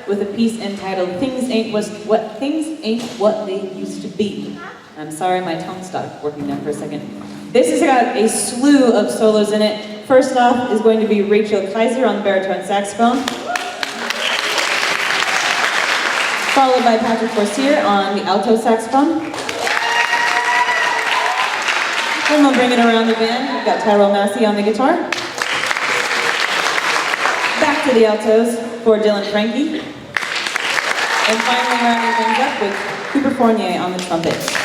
with a piece entitled Things Ain't What They Used to Be. I'm sorry, my tongue stopped working there for a second. This has got a slew of solos in it. First off is going to be Rachel Kaiser on the baritone saxophone, followed by Patrick Forcier on the alto saxophone. Then we'll bring it around the band. We've got Tyrell Massey on the guitar. Back to the altos for Dylan Frankie. And finally rounding things up with Cooper Fournier on the trumpet.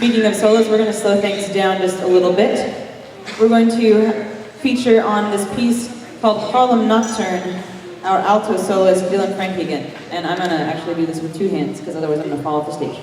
Speaking of solos, we're going to slow things down just a little bit. We're going to feature on this piece called Harlem Nocturne our alto soloist, Dylan Frankie again. And I'm gonna actually do this with 2 hands, because otherwise I'm gonna fall off the stage.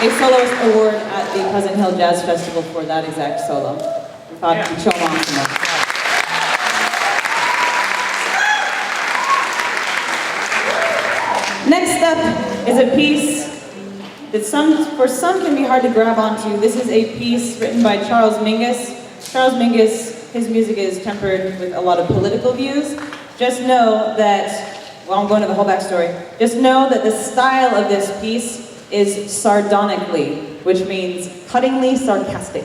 A soloist award at the Pleasant Hill Jazz Festival for that exact solo. We thought we'd show him off enough. Next up is a piece that for some can be hard to grab onto. This is a piece written by Charles Mingus. Charles Mingus, his music is tempered with a lot of political views. Just know that, well, I'm going to the whole backstory. Just know that the style of this piece is sardonically, which means cuttingly sarcastic.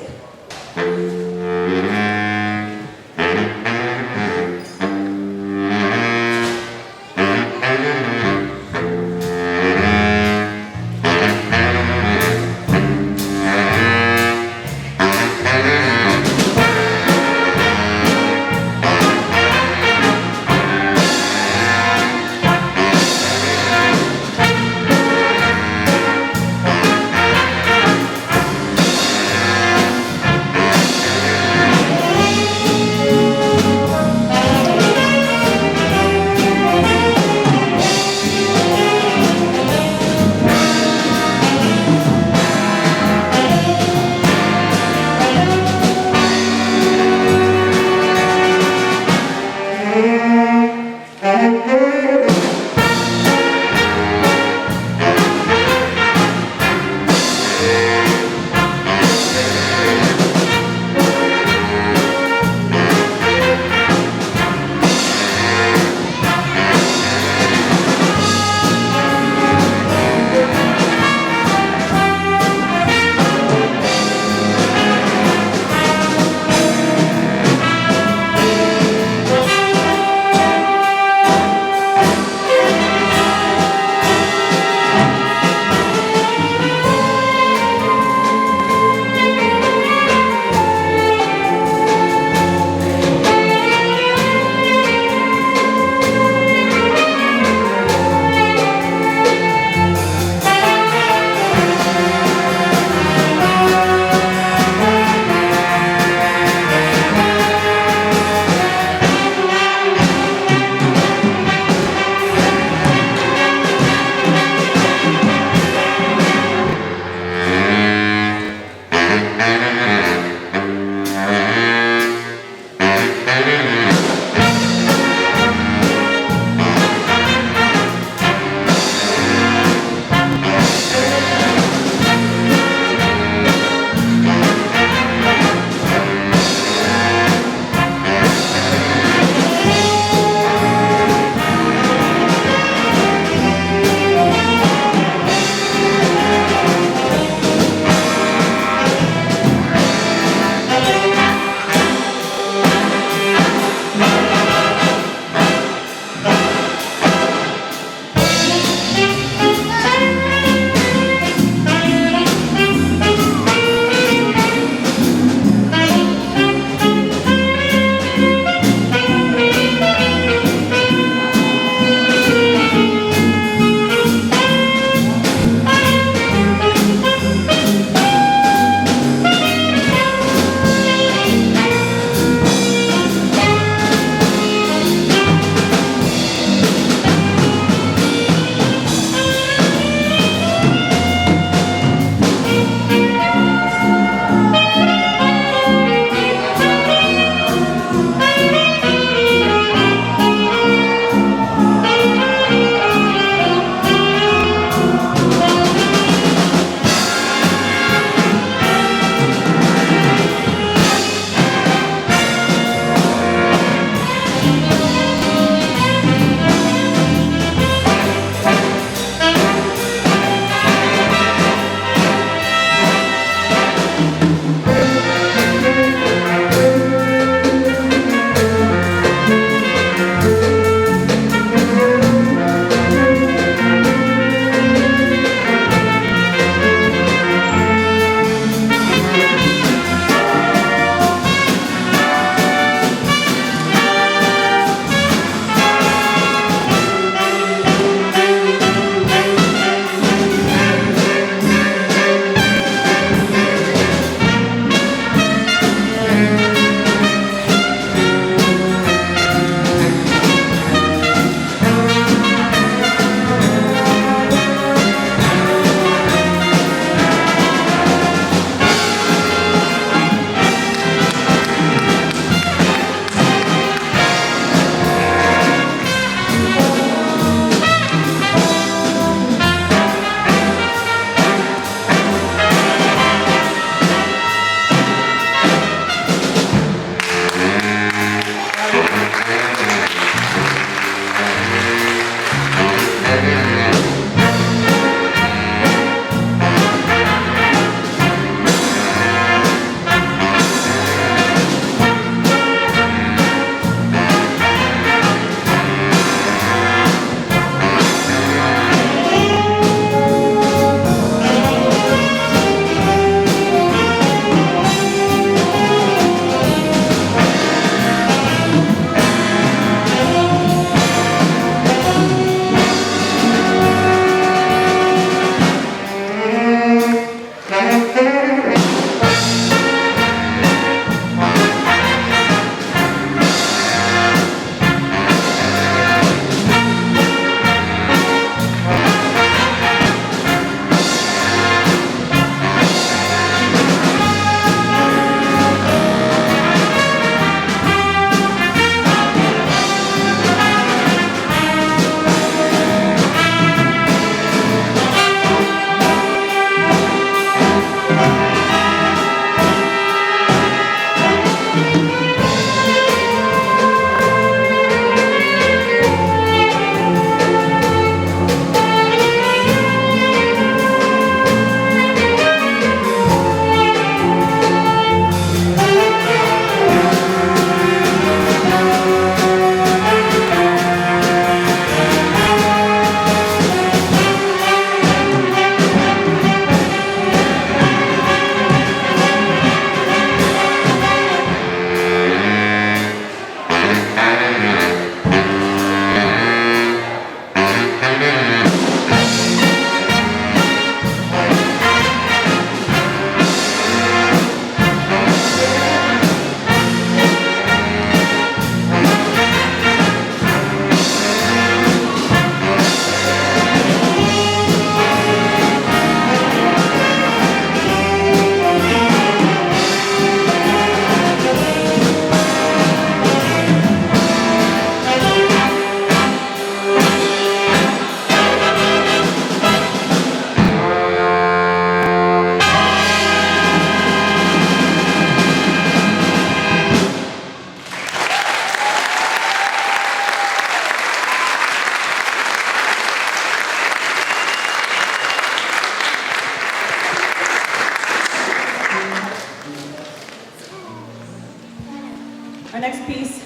Our next piece,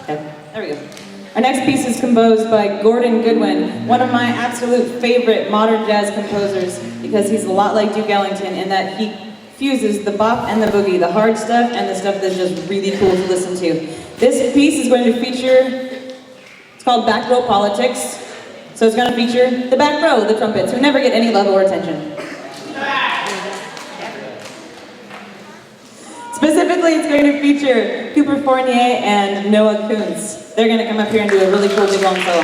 okay, there we go. Our next piece is composed by Gordon Goodwin, one of my absolute favorite modern jazz composers, because he's a lot like Duke Ellington in that he fuses the bop and the boogie, the hard stuff and the stuff that's just really cool to listen to. This piece is going to feature, it's called Back Row Politics, so it's going to feature the back row, the trumpets, who never get any love or attention. Specifically, it's going to feature Cooper Fournier and Noah Kuntz. They're going to come up here and do a really cool big long solo.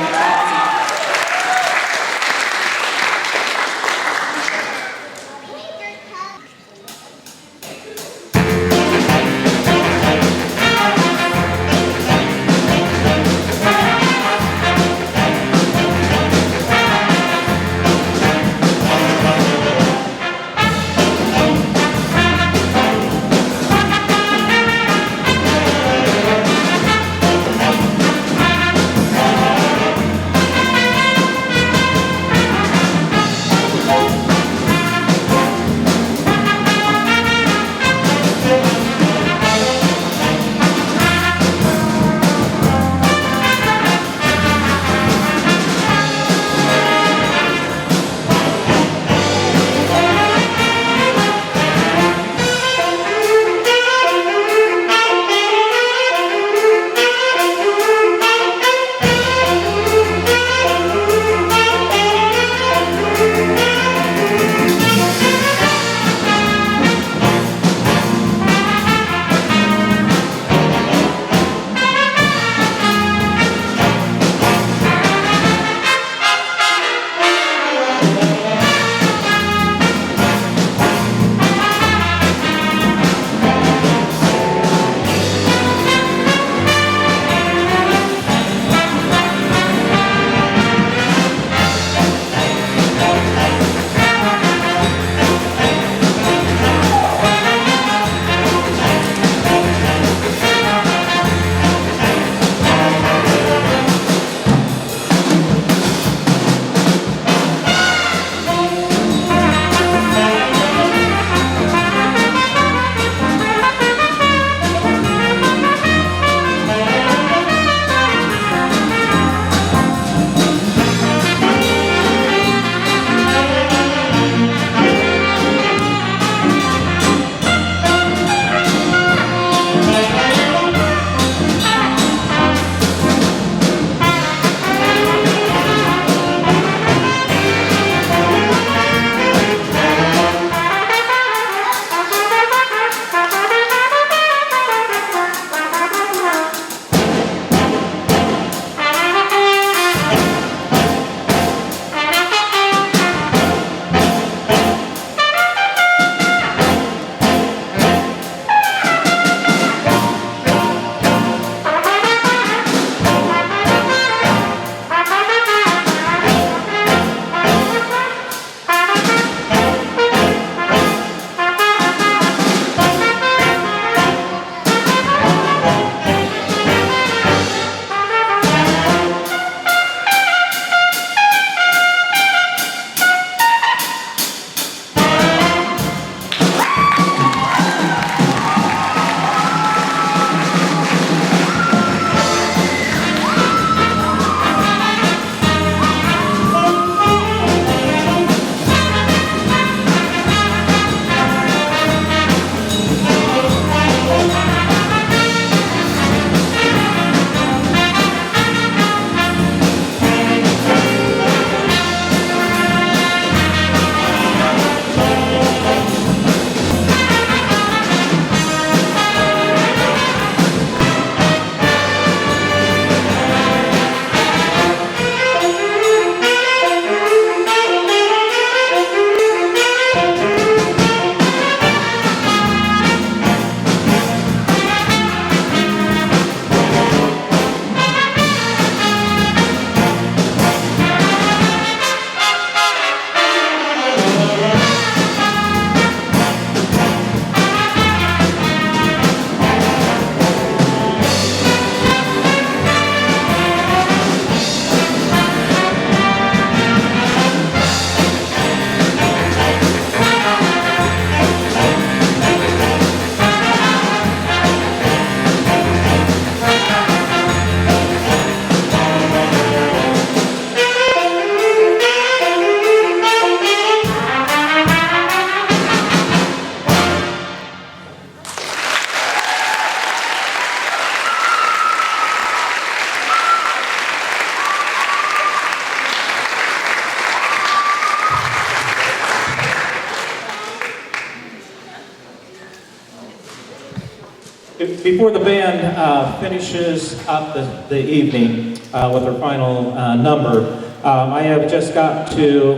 Before the band finishes up the evening with their final number,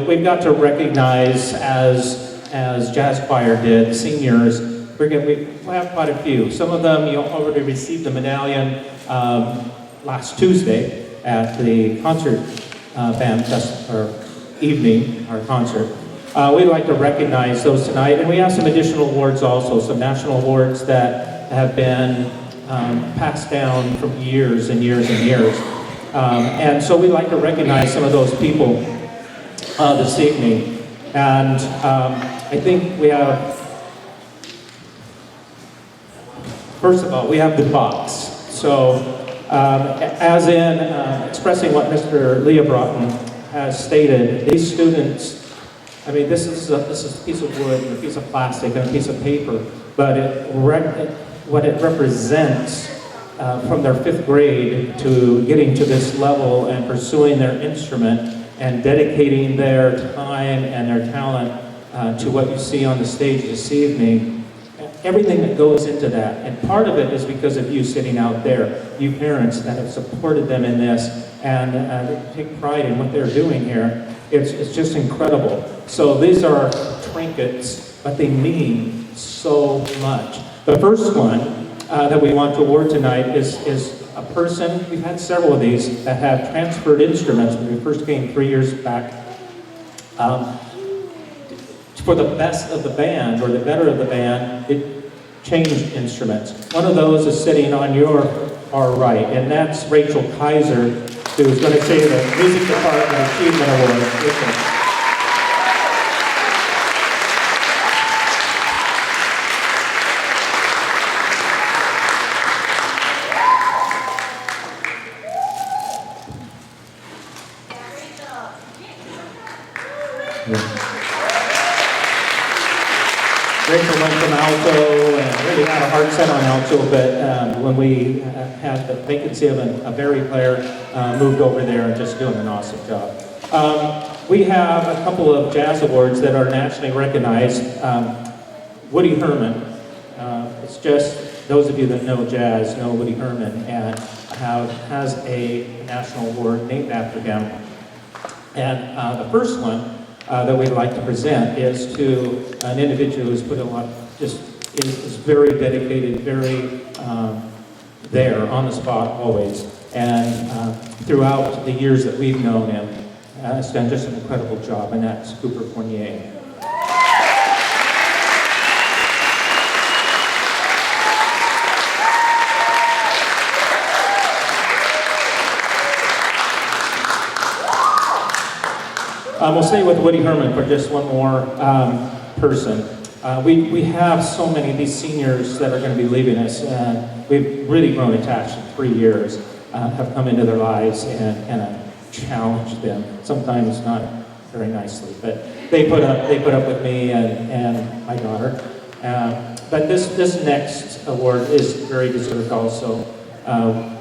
we've got to recognize, as Jazz Choir did, seniors. We have quite a few. Some of them you already received a medallion last Tuesday at the concert band evening, our concert. We'd like to recognize those tonight, and we have some additional awards also, some national awards that have been passed down from years and years and years. And so we'd like to recognize some of those people this evening. And I think we have, first of all, we have the box. So as in expressing what Mr. Leah Broughton has stated, these students, I mean, this is a piece of wood and a piece of plastic and a piece of paper, but what it represents from their 5th grade to getting to this level and pursuing their instrument and dedicating their time and their talent to what you see on the stage this evening, everything that goes into that. And part of it is because of you sitting out there, you parents that have supported them in this and take pride in what they're doing here. It's just incredible. So these are trinkets, but they mean so much. The first one that we want to award tonight is a person, we've had several of these, that have transferred instruments when we first came 3 years back. For the best of the band, or the better of the band, it changed instruments. One of those is sitting on your far right, and that's Rachel Kaiser, who's going to say the Music Department Achievement Award. Rachel went from alto and really had a hard set on alto, but when we had the vacancy of a Barry player, moved over there and just doing an awesome job. We have a couple of jazz awards that are nationally recognized. Woody Herman, it's just those of you that know jazz know Woody Herman, and has a national award named after him. And the first one that we'd like to present is to an individual who's put a lot, just is very dedicated, very there, on the spot always. And throughout the years that we've known him, has done just an incredible job, and that's Cooper Fournier. We'll stay with Woody Herman for just one more person. We have so many of these seniors that are going to be leaving us, and we've really grown attached in 3 years, have come into their lives and kind of challenged them, sometimes not very nicely, but they put up with me and my daughter. But this next award is very deserved also.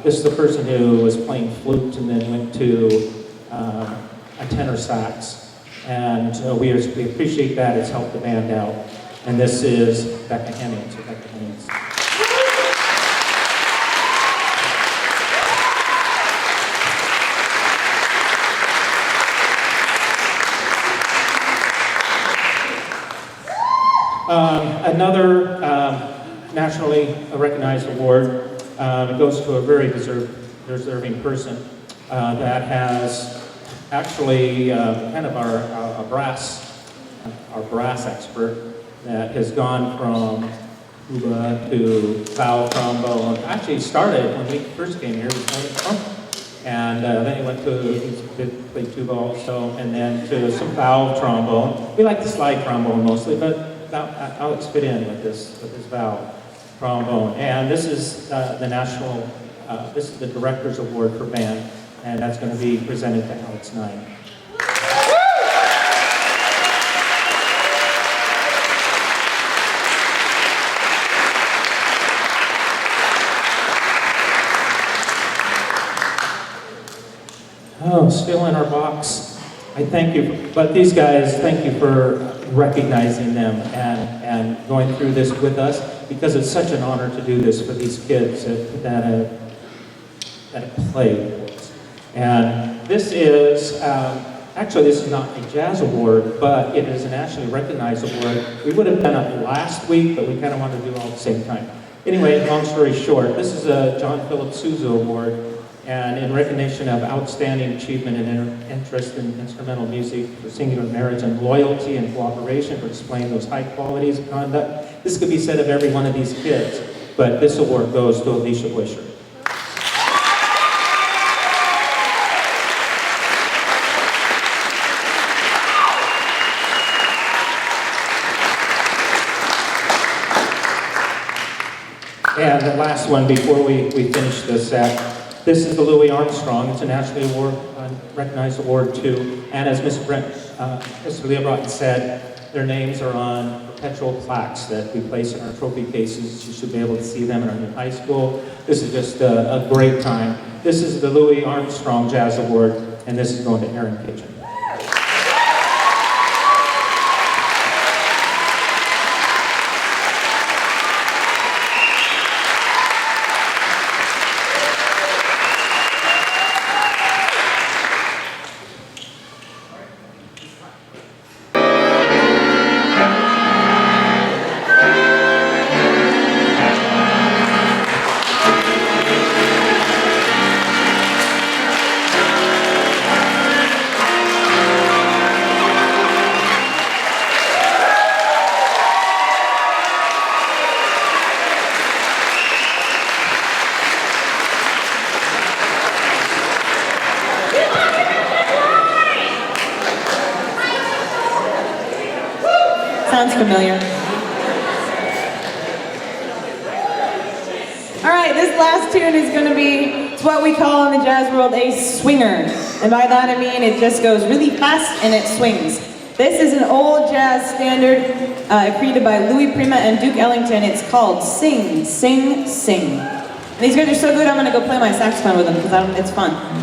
This is the person who was playing flute and then went to a tenor sax, and we appreciate that. It's helped the band out. And this is Becca Hemmings. Becca Hemmings. Another nationally recognized award, it goes to a very deserving person that has actually kind of our brass expert that has gone from tuba to valve trombone. Actually started when we first came here, he was playing trumpet. And then he went to play tuba also, and then to some valve trombone. We like the slide trombone mostly, but Alex fit in with this valve trombone. And this is the national, this is the Director's Award for Band, and that's going to be presented to Alex Nye. Oh, still in our box. I thank you, but these guys, thank you for recognizing them and going through this with us. because it's such an honor to do this for these kids that have played. And this is, actually this is not a jazz award, but it is a nationally recognized award. We would have done it last week, but we kind of wanted to do it all at the same time. Anyway, long story short, this is a John Philip Sousa Award, and in recognition of outstanding achievement and interest in instrumental music for singular marriage and loyalty and cooperation for displaying those high qualities of conduct. This could be said of every one of these kids, but this award goes to Alicia Wisher. And the last one before we finish this set, this is the Louis Armstrong. It's a nationally recognized award too. And as Mr. Leah Broughton said, their names are on perpetual plaques that we place in our trophy cases. You should be able to see them in our new high school. This is just a great time. This is the Louis Armstrong Jazz Award, and this is going to Aaron Cajun. Sounds familiar. All right, this last tune is going to be, it's what we call in the jazz world a swinger. And by that I mean it just goes really fast and it swings. This is an old jazz standard created by Louis Prima and Duke Ellington. It's called Sing, Sing, Sing. And these guys are so good, I'm going to go play my saxophone with them because it's fun.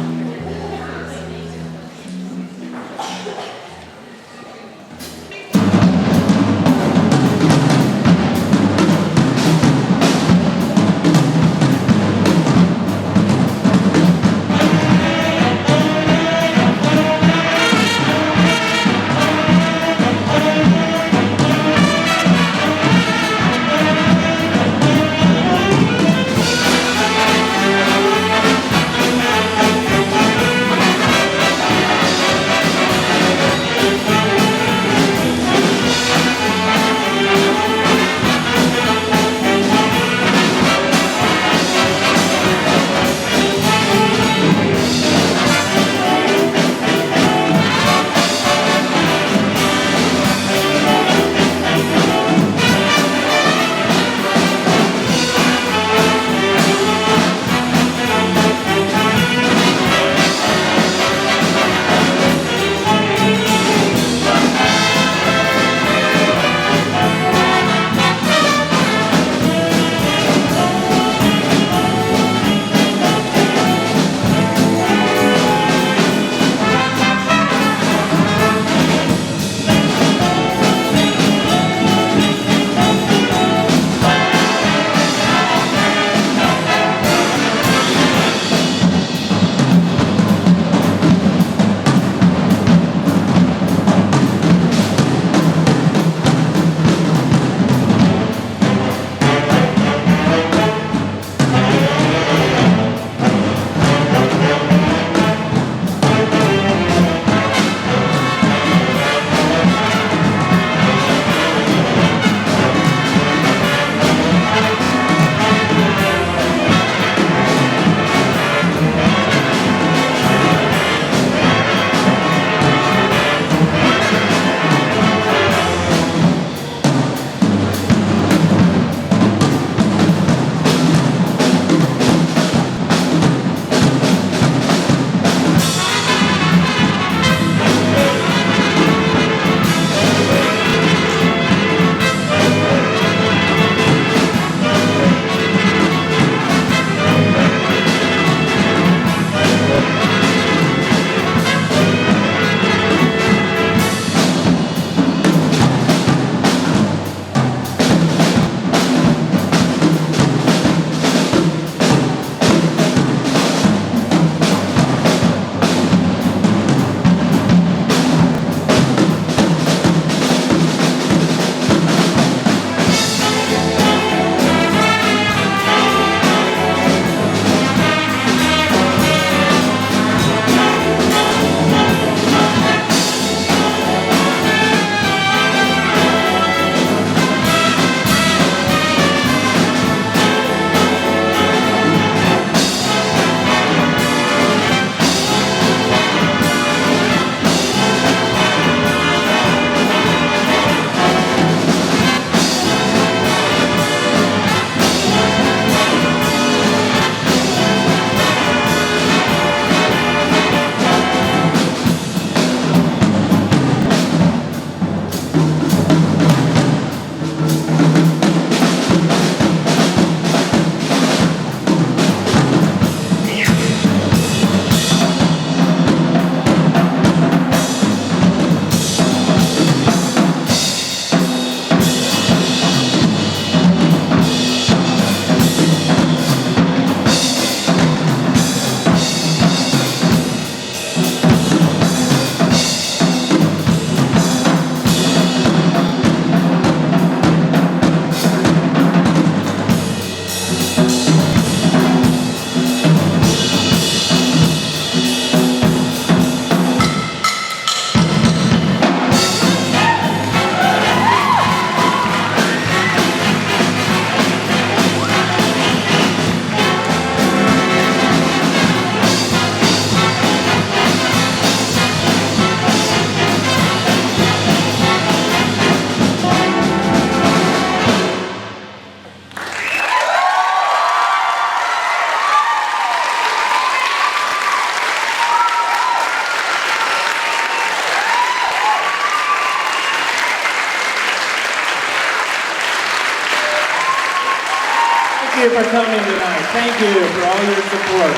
you for coming tonight. Thank you for all your support.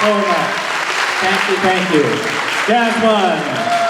So much. Thank you, thank you. Jazz Buns.